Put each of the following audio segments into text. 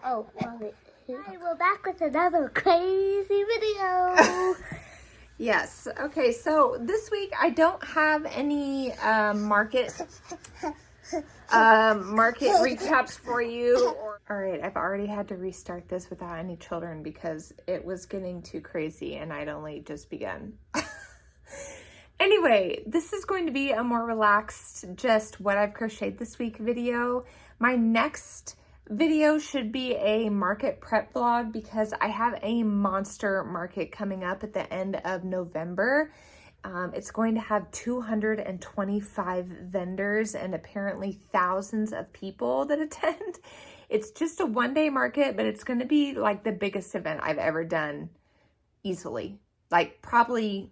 Oh, Mommy. Hi, we're back with another crazy video. Yes. Okay, so this week I don't have any market recaps for you. All right, I've already had to restart this without any children because it was getting too crazy and I'd only just begun. Anyway, this is going to be a more relaxed, just what I've crocheted this week video. My next video should be a market prep vlog because I have a monster market coming up at the end of November. It's going to have 225 vendors and apparently thousands of people that attend. It's just a one-day market, but it's going to be like the biggest event I've ever done easily. Like probably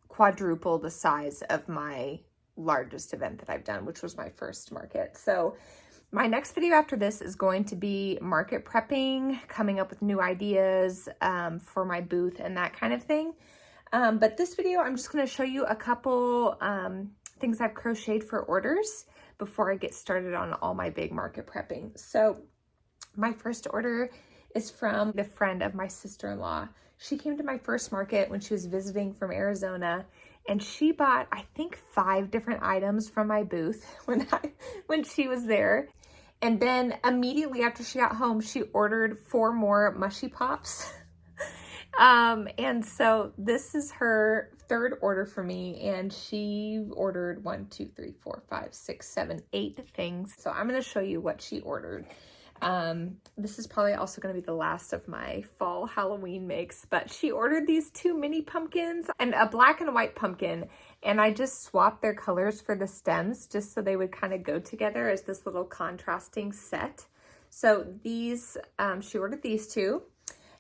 quadruple the size of my largest event that I've done, which was my first market. So my next video after this is going to be market prepping, coming up with new ideas for my booth and that kind of thing. But this video, I'm just going to show you a couple things I've crocheted for orders before I get started on all my big market prepping. So my first order is from a friend of my sister-in-law. She came to my first market when she was visiting from Arizona, and she bought, I think, 5 different items from my booth when she was there. And then immediately after she got home, she ordered 4 more mushy pops. And so this is her 3rd order for me, and she ordered 1, 2, 3, 4, 5, 6, 7, 8 things. So I'm going to show you what she ordered. This is probably also going to be the last of my fall Halloween makes, but she ordered these 2 mini pumpkins and a black and white pumpkin, and I just swapped their colors for the stems just so they would kind of go together as this little contrasting set. So these, she ordered these 2,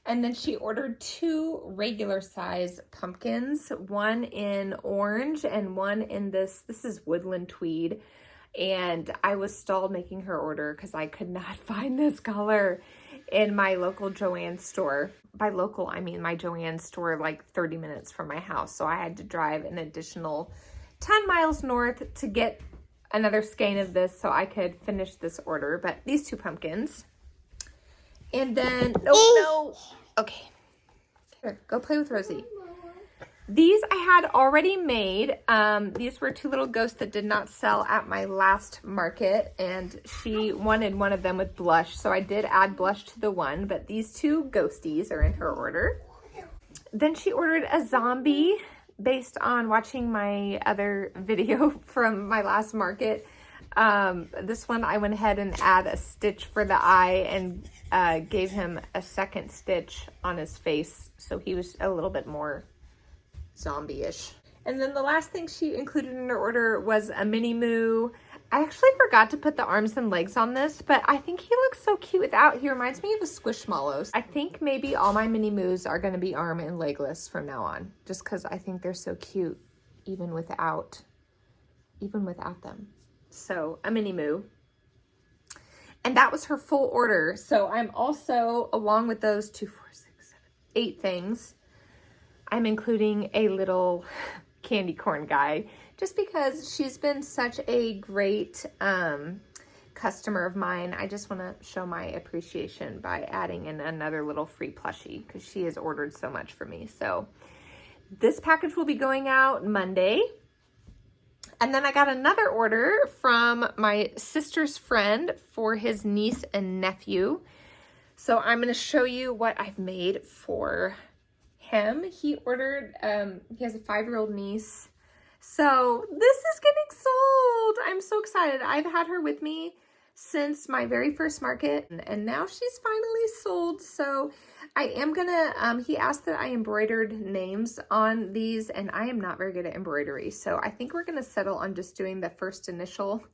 and then she ordered 2 regular size pumpkins, one in orange and one in this is woodland tweed. And I was stalled making her order because I could not find this color in my local Joann store. By local, I mean my Joann store like 30 minutes from my house. So I had to drive an additional 10 miles north to get another skein of this so I could finish this order. But these 2 pumpkins. And then, no. Okay. Here, go play with Rosie. These I had already made. These were 2 little ghosts that did not sell at my last market, and she wanted one of them with blush, so I did add blush to the one, but these 2 ghosties are in her order. Then she ordered a zombie based on watching my other video from my last market. This one I went ahead and add a stitch for the eye and gave him a 2nd stitch on his face, so he was a little bit more zombie-ish. And then the last thing she included in her order was a mini moo. I actually forgot to put the arms and legs on this, but I think he looks so cute without. He reminds me of a Squishmallow. I think maybe all my mini moos are going to be arm and legless from now on, just because I think they're so cute even without them. So a mini moo. And that was her full order. So I'm also, along with those 2, 4, 6, 7, 8 things, I'm including a little candy corn guy just because she's been such a great customer of mine. I just want to show my appreciation by adding in another little free plushie because she has ordered so much for me. So this package will be going out Monday. And then I got another order from my sister's friend for his niece and nephew. So I'm going to show you what I've made for him. He ordered, he has a 5-year-old niece. So this is getting sold. I'm so excited. I've had her with me since my very first market, and now she's finally sold. So I am gonna, he asked that I embroidered names on these, and I am not very good at embroidery. So I think we're gonna settle on just doing the first initial.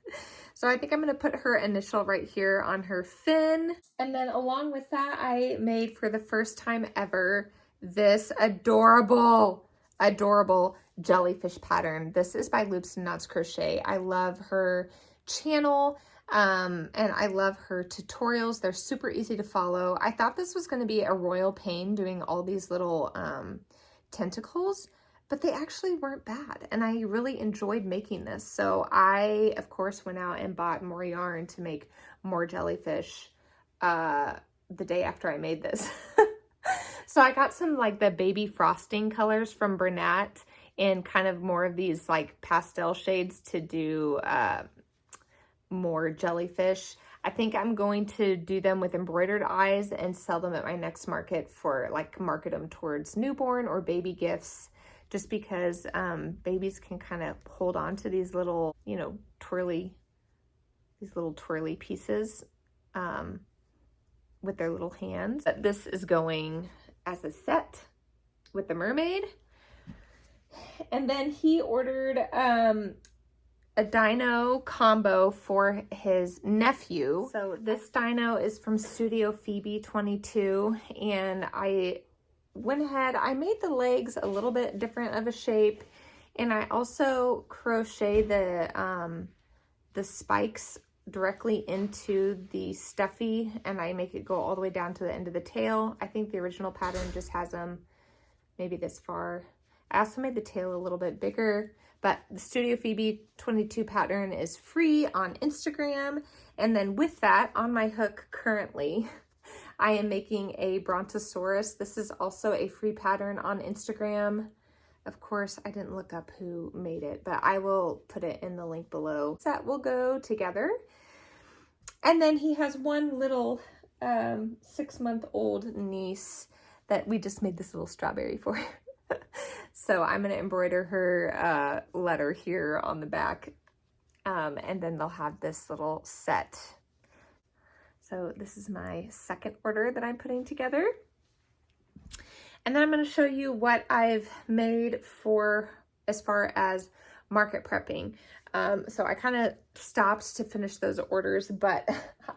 So I think I'm gonna put her initial right here on her fin. And then along with that, I made for the first time ever this adorable jellyfish pattern. This is by Loops and Knots Crochet. I love her channel and I love her tutorials. They're super easy to follow. I thought this was going to be a royal pain doing all these little tentacles, but they actually weren't bad, and I really enjoyed making this. So I, of course, went out and bought more yarn to make more jellyfish the day after I made this. So I got some like the baby frosting colors from Bernat and kind of more of these like pastel shades to do more jellyfish. I think I'm going to do them with embroidered eyes and sell them at my next market for like market them towards newborn or baby gifts, just because babies can kind of hold on to these little, you know, twirly pieces with their little hands. This is going as a set with the mermaid. And then he ordered a dino combo for his nephew. So this dino is from Studio Phoebe 22, and I went ahead, I made the legs a little bit different of a shape, and I also crochet the spikes directly into the stuffy, and I make it go all the way down to the end of the tail. I think the original pattern just has them maybe this far. I also made the tail a little bit bigger, but the Studio Phoebe 22 pattern is free on Instagram. And then with that, on my hook currently, I am making a Brontosaurus. This is also a free pattern on Instagram. Of course, I didn't look up who made it, but I will put it in the link below. That will go together. And then he has one little 6-month-old niece that we just made this little strawberry for. So I'm going to embroider her letter here on the back. And then they'll have this little set. So this is my second order that I'm putting together. And then I'm going to show you what I've made for as far as market prepping. So I kind of stopped to finish those orders, but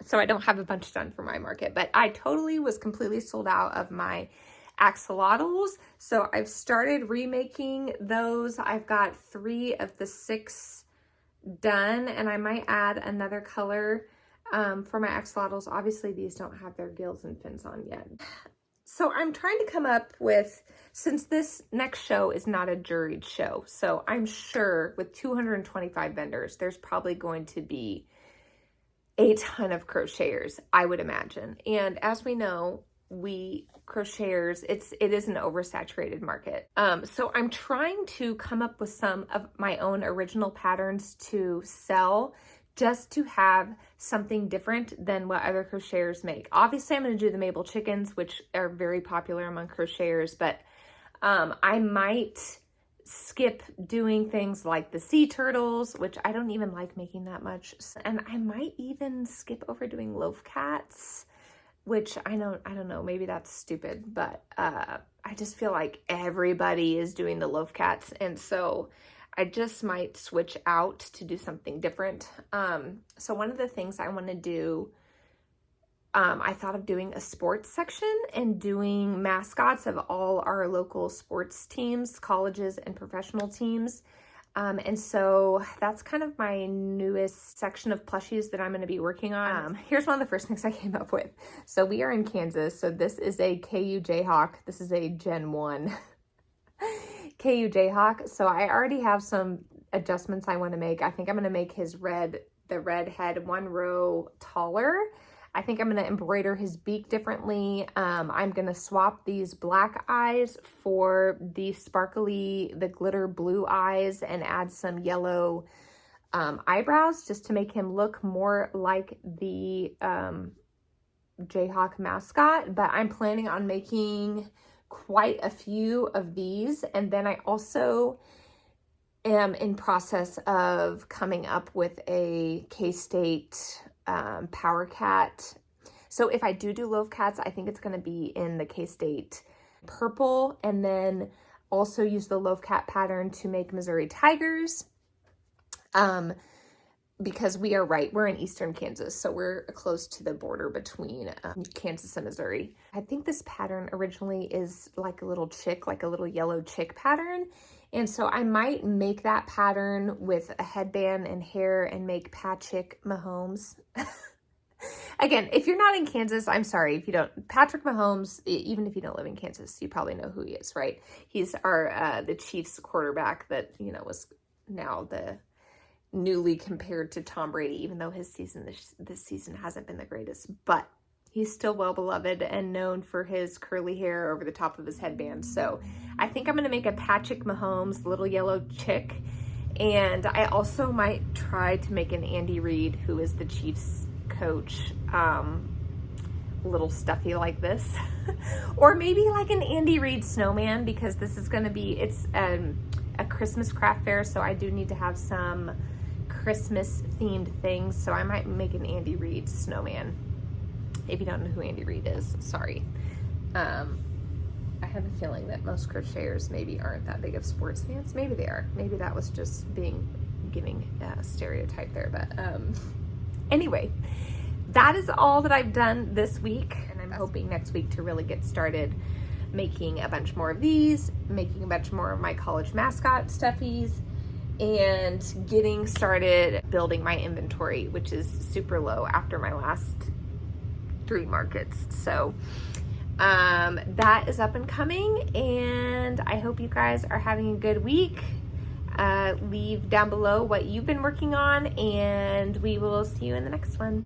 so I don't have a bunch done for my market, but I totally was completely sold out of my axolotls. So I've started remaking those. I've got 3 of the 6 done, and I might add another color for my axolotls. Obviously these don't have their gills and fins on yet. So I'm trying to come up with, since this next show is not a juried show, so I'm sure with 225 vendors, there's probably going to be a ton of crocheters, I would imagine. And as we know, we crocheters, it is an oversaturated market. So I'm trying to come up with some of my own original patterns to sell, just to have something different than what other crocheters make. Obviously, I'm going to do the Mabel chickens, which are very popular among crocheters, but I might skip doing things like the sea turtles, which I don't even like making that much. And I might even skip over doing loaf cats, which I don't know, maybe that's stupid, but I just feel like everybody is doing the loaf cats. And so I just might switch out to do something different. So one of the things I want to do, I thought of doing a sports section and doing mascots of all our local sports teams, colleges and professional teams. And so that's kind of my newest section of plushies that I'm going to be working on. Here's one of the first things I came up with. So we are in Kansas. So this is a KU Jayhawk. This is a Gen 1 KU Jayhawk. So I already have some adjustments I want to make. I think I'm going to make the red head 1 row taller. I think I'm going to embroider his beak differently. I'm going to swap these black eyes for the glitter blue eyes and add some yellow eyebrows just to make him look more like the Jayhawk mascot. But I'm planning on making quite a few of these. And then I also am in process of coming up with a K-State Power Cat. So if I do loaf cats, I think it's going to be in the K-State purple, and then also use the loaf cat pattern to make Missouri Tigers. Because we're in eastern Kansas, so we're close to the border between Kansas and Missouri. I think this pattern originally is like a little chick, like a little yellow chick pattern. And so I might make that pattern with a headband and hair and make Patrick Mahomes. Again, if you're not in Kansas, I'm sorry if you don't. Patrick Mahomes, even if you don't live in Kansas, you probably know who he is, right? He's the Chiefs quarterback that, was now the newly compared to Tom Brady, even though his season this season hasn't been the greatest. But He's still well beloved and known for his curly hair over the top of his headband. So I think I'm gonna make a Patrick Mahomes little yellow chick. And I also might try to make an Andy Reid, who is the Chiefs coach, little stuffy like this. Or maybe like an Andy Reid snowman, because this is gonna be, it's a Christmas craft fair, so I do need to have some Christmas themed things. So I might make an Andy Reid snowman. If you don't know who Andy Reid is, sorry. I have a feeling that most crocheters maybe aren't that big of sports fans. Maybe they are. Maybe that was just giving a stereotype there. But anyway, that is all that I've done this week. And I'm hoping next week to really get started making a bunch more of these, making a bunch more of my college mascot stuffies, and getting started building my inventory, which is super low after my last 3 markets. So that is up and coming, and I hope you guys are having a good week. Leave down below what you've been working on, and we will see you in the next one.